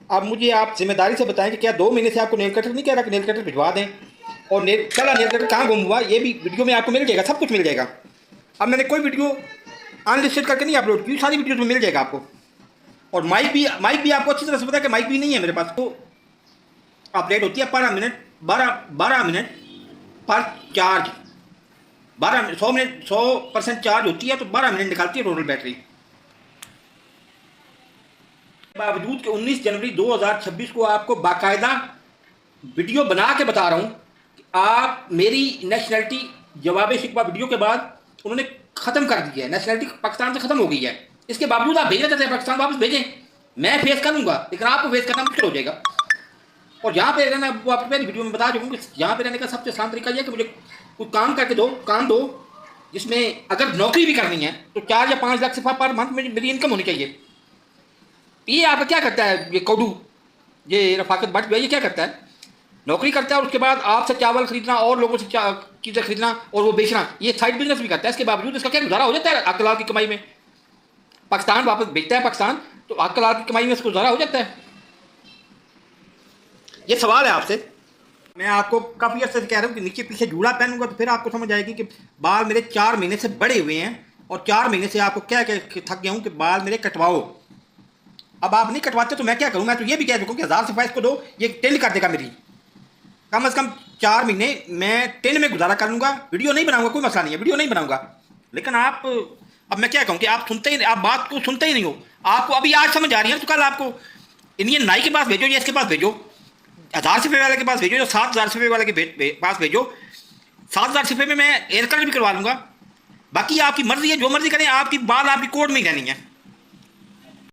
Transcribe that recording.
अब मुझे आप जिम्मेदारी से बताएं कि क्या 2 महीने से आपको नेल कटर नहीं कह रहा कि नेल कटर भिजवा दें? और नेल चला नेल कटर कहाँ गुम हुआ ये भी वीडियो में आपको मिल जाएगा, सब कुछ मिल जाएगा। अब मैंने कोई वीडियो अनलिस्टेड करके नहीं अपलोड की, सारी वीडियो में मिल जाएगा आपको। और माइक भी आपको अच्छी तरह से पता है कि माइक भी नहीं है मेरे पास। तो अपडेट होती है 12 मिनट, 12 मिनट पर चार्ज। 12 मिनट 100 मिनट 100% चार्ज होती है तो 12 मिनट निकालती है टोटल बैटरी। बावजूद कि 19 जनवरी 2026 को आपको बाकायदा वीडियो बना के बता रहा हूं कि आप मेरी नेशनैलिटी जवाब शिकवा वीडियो के बाद उन्होंने ख़त्म कर दी है, नेशनैलिटी पाकिस्तान से ख़त्म हो गई है। इसके बावजूद आप भेजना चाहते हैं पाकिस्तान वापस भेजें, मैं फेस कर लूँगा, लेकिन आपको फेस करना मुश्किल हो जाएगा। और यहाँ पे रहना, वो आपको पहले वीडियो में बता चुका हूँ कि यहाँ पे रहने का सबसे आसान तरीका यह है कि मुझे कोई काम करके दो, काम दो जिसमें अगर नौकरी भी करनी है तो 4 या 5 लाख सिफा पर मंथ मेरी इनकम होनी चाहिए। ये आप क्या करता है ये कौडू, ये रफाकत भट्ट ये क्या करता है? नौकरी करता है और उसके बाद आपसे चावल खरीदना और लोगों से चीज़ें खरीदना और वो बेचना, ये साइड बिजनेस भी करता है। इसके बावजूद इसका क्या गुजारा हो जाता है आकलाल की कमाई में? पाकिस्तान वापस बेचता है पाकिस्तान तो आकलाल की कमाई में इसको गुजारा हो जाता है। ये सवाल है आपसे। मैं आपको काफ़ी अर्से से कह रहा हूँ कि नीचे पीछे जूड़ा पहनूंगा तो फिर आपको समझ आएगी कि बाल मेरे 4 महीने से बड़े हुए हैं और 4 महीने से आपको क्या थक गया हूँ कि बाल मेरे कटवाओ। अब आप नहीं कटवाते तो मैं क्या करूँ? मैं तो ये भी कह सकूँ कि 1000 सिफा इसको दो, ये टेंड कर देगा मेरी। कम से कम 4 महीने मैं टेंड में गुजारा कर लूँगा, वीडियो नहीं बनाऊँगा, कोई मसला नहीं है, वीडियो नहीं बनाऊँगा। लेकिन आप, अब मैं क्या कहूँ कि आप सुनते ही, आप बात को सुनते ही नहीं हो। आपको अभी आज समझ आ रही है तो कल आपको इंडियन नाई के पास भेजो या इसके पास भेजो, 1000 सिफे वाले के पास भेजो या 7000 सिफे वाले के पास भेजो। 7000 सिफे में मैं हेयर कट भी करवा लूँगा। बाकी आपकी मर्जी है, जो मर्जी करें, आपकी बात आपकी कोर्ट में ही रहनी है।